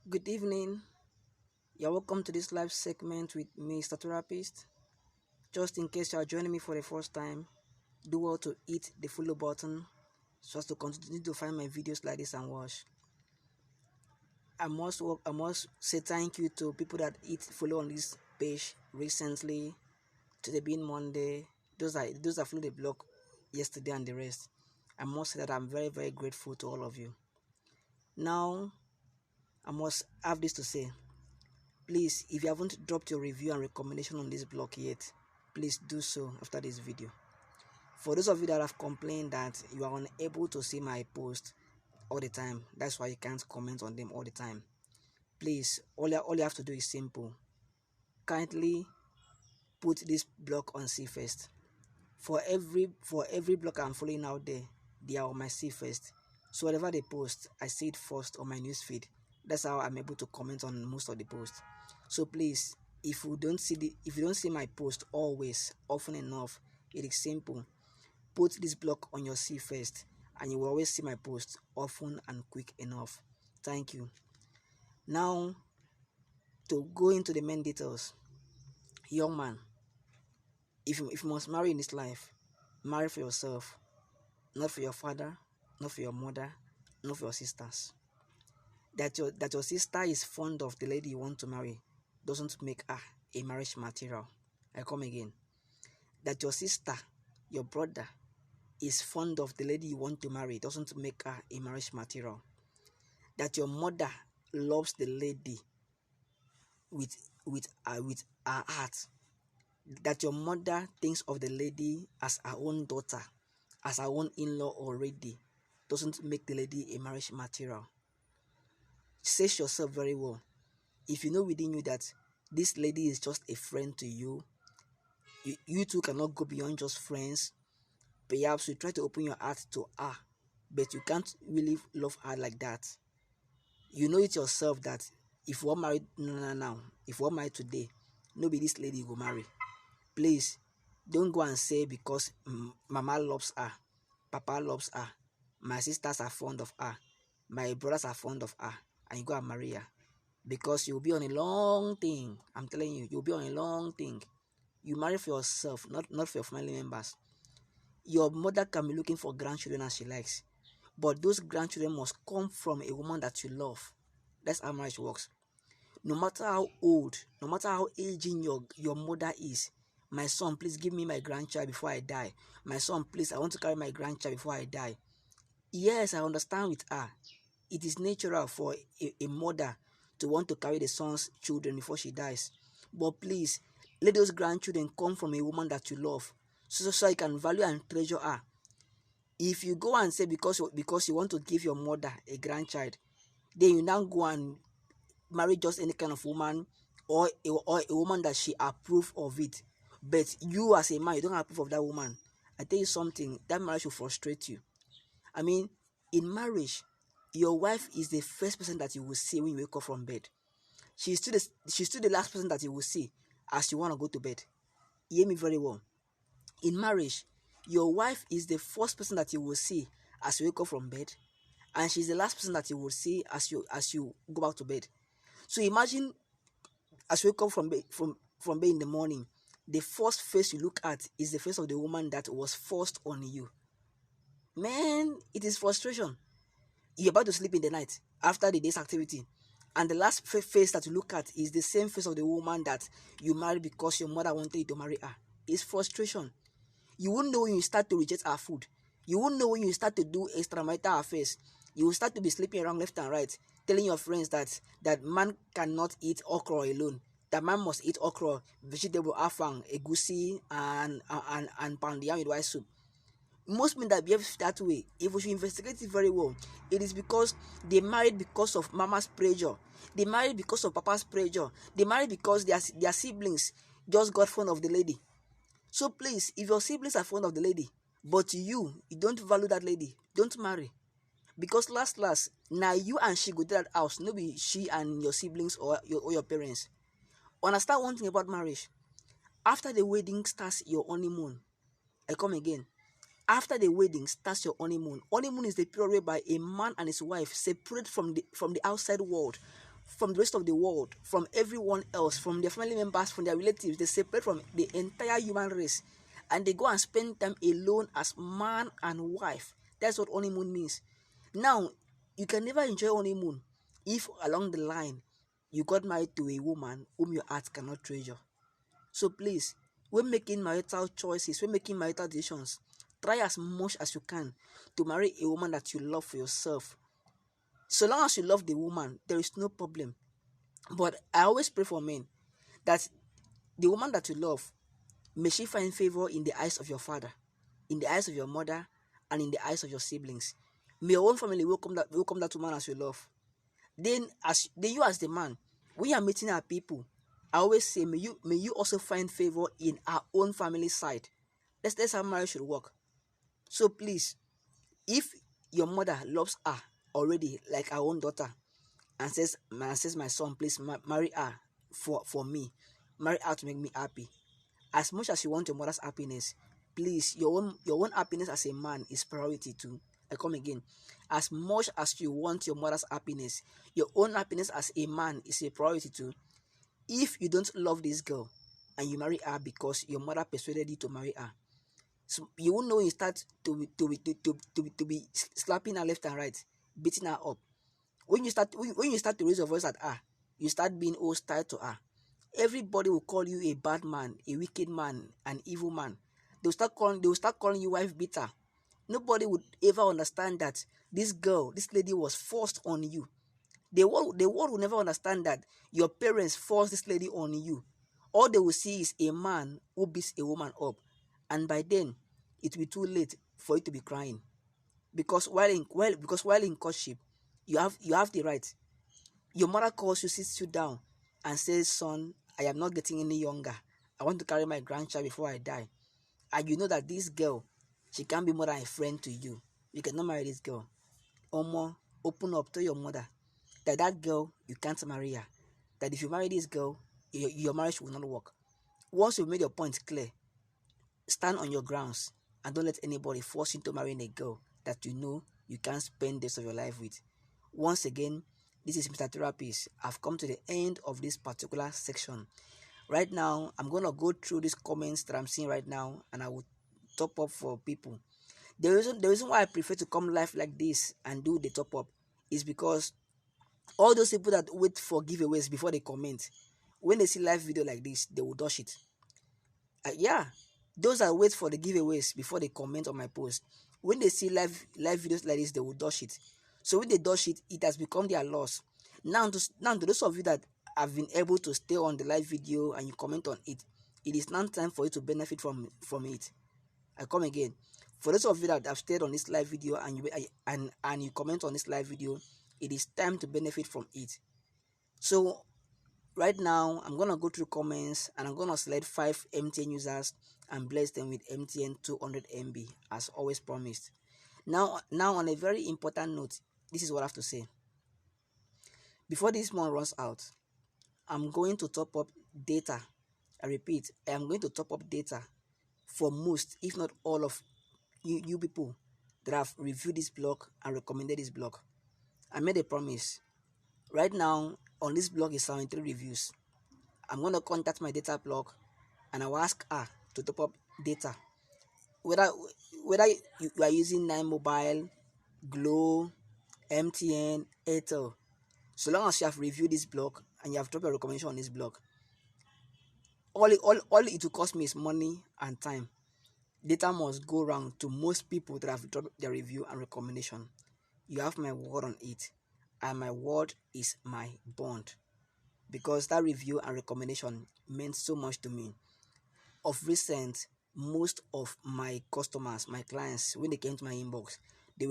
Good evening. You're welcome to this live segment with Mr. Therapist. Just in case you are joining me for the first time, do well to hit the follow button so as to continue to find my videos like this and watch. I must say thank you to people that hit follow on this page recently. Today being Monday, those that followed the blog yesterday and the rest. I must say that I'm very grateful to all of you. Now, I must have this to say. Please, if you haven't dropped your review and recommendation on this blog yet, please do so after this video. For those of you that have complained that you are unable to see my post all the time, that's why you can't comment on them all the time. Please, all you have to do is simple. Kindly put this blog on See First. For every blog I'm following out there, they are on my See First. So whatever they post, I see it first on my newsfeed. That's how I'm able to comment on most of the posts. So please, if you don't see my post always, often enough, it is simple. Put this block on your See First, and you will always see my post often and quick enough. Thank you. Now, to go into the main details. Young man, if you must marry in this life, marry for yourself, not for your father, not for your mother, not for your sisters. That your sister is fond of the lady you want to marry doesn't make her a marriage material. I come again. That your sister, your brother, is fond of the lady you want to marry doesn't make her a marriage material. That your mother loves the lady with her heart. That your mother thinks of the lady as her own daughter, as her own in-law already, doesn't make the lady a marriage material. Say yourself very well. If you know within you that this lady is just a friend to you, you two cannot go beyond just friends. Perhaps you try to open your heart to her, but you can't really love her like that. You know it yourself that if you are married now, if you are married today, nobody this lady will marry. Please, don't go and say because mama loves her, papa loves her, my sisters are fond of her, my brothers are fond of her, and you go and marry her. Because you'll be on a long thing. I'm telling you, you'll be on a long thing. You marry for yourself, not for your family members. Your mother can be looking for grandchildren as she likes, but those grandchildren must come from a woman that you love. That's how marriage works. No matter how old, no matter how aging your mother is, my son, please give me my grandchild before I die. My son, please, I want to carry my grandchild before I die. Yes, I understand with her. It is natural for a mother to want to carry the son's children before she dies. But please, let those grandchildren come from a woman that you love, so you can value and treasure her. If you go and say because you want to give your mother a grandchild, then you now go and marry just any kind of woman or a woman that she approve of it, but you as a man, you don't approve of that woman, I tell you something, that marriage will frustrate you. I mean, in marriage, your wife is the first person that you will see when you wake up from bed. She's still the last person that you will see as you want to go to bed. Hear me very well. In marriage, your wife is the first person that you will see as you wake up from bed, and she's the last person that you will see as you go back to bed. So imagine as you wake up from bed in the morning, the first face you look at is the face of the woman that was forced on you. Man, it is frustration. You're about to sleep in the night after the day's activity, and the last face that you look at is the same face of the woman that you married because your mother wanted you to marry her. It's frustration. You won't know when you start to reject her food. You won't know when you start to do extramarital affairs. You will start to be sleeping around left and right, telling your friends that man cannot eat okra alone. That man must eat okra, vegetable afang, egusi, and pound yam with white soup. Most men that behave that way, if we should investigate it very well, it is because they married because of mama's pressure. They married because of papa's pressure. They married because their siblings just got fond of the lady. So please, if your siblings are fond of the lady, but you don't value that lady, don't marry. Because last, now you and she go to that house, no be she and your siblings or your parents. Understand one thing about marriage. After the wedding starts your honeymoon. I come again. After the wedding starts your honeymoon. Honeymoon is the period whereby a man and his wife separate from the outside world from the rest of the world, from everyone else, from their family members, from their relatives. They separate from the entire human race, and they go and spend time alone as man and wife. That's what honeymoon means. Now, you can never enjoy honeymoon if along the line you got married to a woman whom your heart cannot treasure. So please, when making marital choices, when making marital decisions, try as much as you can to marry a woman that you love for yourself. So long as you love the woman, there is no problem. But I always pray for men that the woman that you love, may she find favor in the eyes of your father, in the eyes of your mother, and in the eyes of your siblings. May your own family welcome that woman as you love. Then you as the man, when you are meeting our people, I always say, may you also find favor in our own family side. That's how marriage should work. So please, if your mother loves her already like our own daughter, and says my son, please marry her for me, marry her to make me happy. As much as you want your mother's happiness, please, your own happiness as a man is priority too. I come again. As much as you want your mother's happiness, your own happiness as a man is a priority too. If you don't love this girl and you marry her because your mother persuaded you to marry her, so you won't know, you start to be slapping her left and right, beating her up. When you start to raise your voice at her, you start being hostile to her. Everybody will call you a bad man, a wicked man, an evil man. They will start calling you wife beater. Nobody would ever understand that this lady was forced on you. The world will never understand that your parents forced this lady on you. All they will see is a man who beats a woman up, and by then it will be too late for you to be crying. Because while in courtship, you have the right. Your mother calls you, sits you down, and says, "Son, I am not getting any younger. I want to carry my grandchild before I die." And you know that this girl, she can't be more than a friend to you. You cannot marry this girl. Omo, open up to your mother that girl, you can't marry her. That if you marry this girl, your marriage will not work. Once you've made your point clear, stand on your grounds and don't let anybody force you into marrying a girl that you know you can't spend the rest of your life with. Once again, this is Mr. Therapist. I've come to the end of this particular section. Right now, I'm going to go through these comments that I'm seeing right now, and I will top up for people. The reason why I prefer to come live like this and do the top up is because all those people that wait for giveaways before they comment, when they see live video like this, they will dodge it. Yeah, those that wait for the giveaways before they comment on my post, when they see live videos like this, they will dodge it. So when they dodge it, it has become their loss. Now to those of you that have been able to stay on the live video and you comment on it, it is now time for you to benefit from it. I come again. For those of you that have stayed on this live video and you comment on this live video, it is time to benefit from it. So right now, I'm gonna go through comments and I'm gonna select 5 MTN users and bless them with MTN 200 MB as always promised. Now on a very important note, this is what I have to say. Before this month runs out, I'm going to top up data. I repeat, I am going to top up data for most, if not all of you people that have reviewed this blog and recommended this blog. I made a promise. Right now on this blog is 73 reviews. I'm going to contact my data blog and I will ask her to top up data. Whether you are using 9 Mobile, Glow, MTN, Airtel, so long as you have reviewed this blog and you have dropped a recommendation on this blog, all it will cost me is money and time. Data must go around to most people that have dropped their review and recommendation. You have my word on it, and my word is my bond, because that review and recommendation meant so much to me. Of recent, most of my customers, my clients, when they came to my inbox, they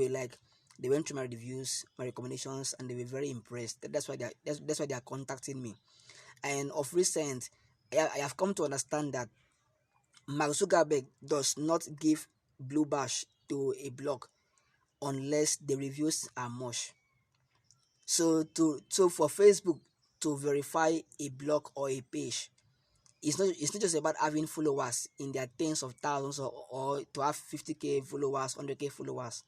went through my reviews, my recommendations, and they were very impressed. That's why they are contacting me. And of recent, I have come to understand that Mark Zuckerberg does not give blue bash to a blog unless the reviews are much. So for Facebook to verify a blog or a page, it's not just about having followers in their tens of thousands or to have 50k followers, 100k followers.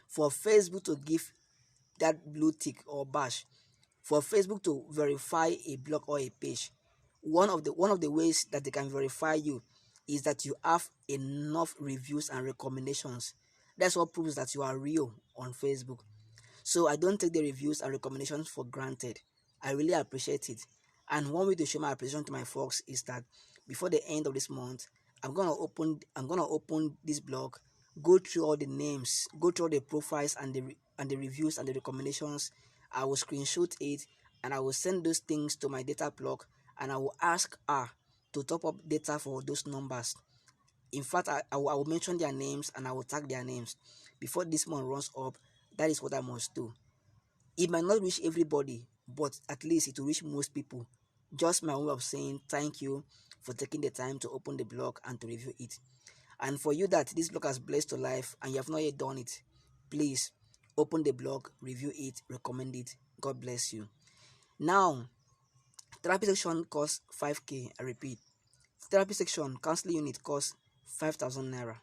For Facebook to give that blue tick or bash, For Facebook to verify a blog or a page, one of the ways that they can verify you is that you have enough reviews and recommendations. That's what proves that you are real on Facebook. So I don't take the reviews and recommendations for granted. I really appreciate it. And one way to show my appreciation to my folks is that before the end of this month, I'm gonna open this blog, go through all the names, go through all the profiles and the reviews and the recommendations. I will screenshot it and I will send those things to my data plug, and I will ask her to top up data for those numbers. In fact, I will mention their names and I will tag their names before this month runs up. That is what I must do. It might not reach everybody, but at least it will reach most people. Just my way of saying thank you for taking the time to open the blog and to review it. And for you that this blog has blessed your life and you have not yet done it, please open the blog, review it, recommend it. God bless you. Now, therapy section costs 5k. I repeat, therapy section counseling unit costs 5,000 naira.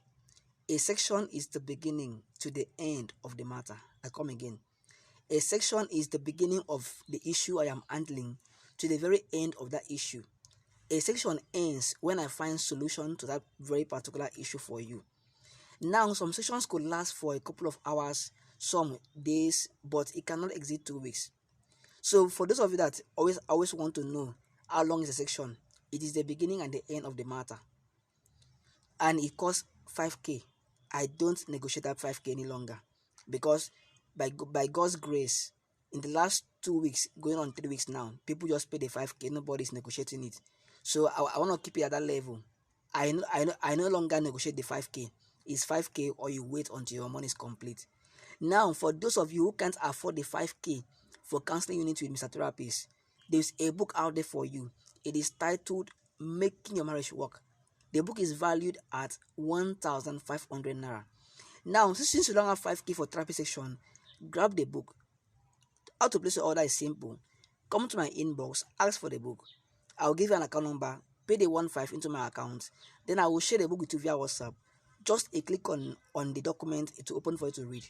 A section is the beginning to the end of the matter. I come again. A section is the beginning of the issue I am handling to the very end of that issue. A section ends when I find solution to that very particular issue for you. Now, some sections could last for a couple of hours, some days, but it cannot exceed 2 weeks. So for those of you that always want to know how long is a section, it is the beginning and the end of the matter. And it costs 5k. I don't negotiate that 5k any longer, because by God's grace, in the last 2 weeks, going on 3 weeks now, people just pay the 5k. Nobody's negotiating it. So I want to keep it at that level. I no longer negotiate the 5k. It's 5k or you wait until your money is complete. Now, for those of you who can't afford the 5k for counseling unit with Mr. Therapist, there's a book out there for you. It is titled Making Your Marriage Work. The book is valued at 1,500 naira. Now, since you don't have 5k for therapy section, grab the book. How to place your order is simple. Come to my inbox, ask for the book. I'll give you an account number, pay the 1,500 into my account. Then I will share the book with you via WhatsApp. Just a click on the document, it will open for you to read.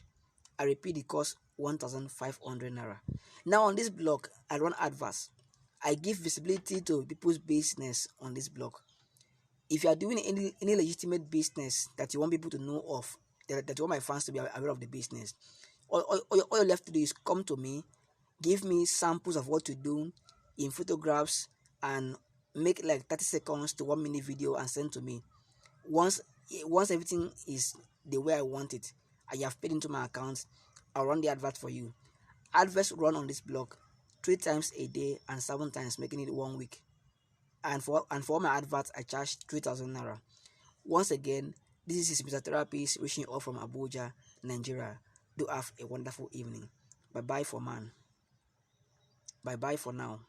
I repeat, it costs 1,500 naira. Now on this blog, I run adverts. I give visibility to people's business on this blog. If you are doing any legitimate business that you want people to know of, that you want my fans to be aware of the business, all you have to do is come to me, give me samples of what to do in photographs, and make like 30 seconds to 1 minute video and send to me. Once everything is the way I want it, I have paid into my account, I'll run the advert for you. Adverts run on this blog 3 times a day and 7 times, making it 1 week. And for my adverts, I charge 3,000 naira. Once again, this is Mr. Therapist wishing you all from Abuja, Nigeria. Do have a wonderful evening. Bye bye for man. Bye bye for now.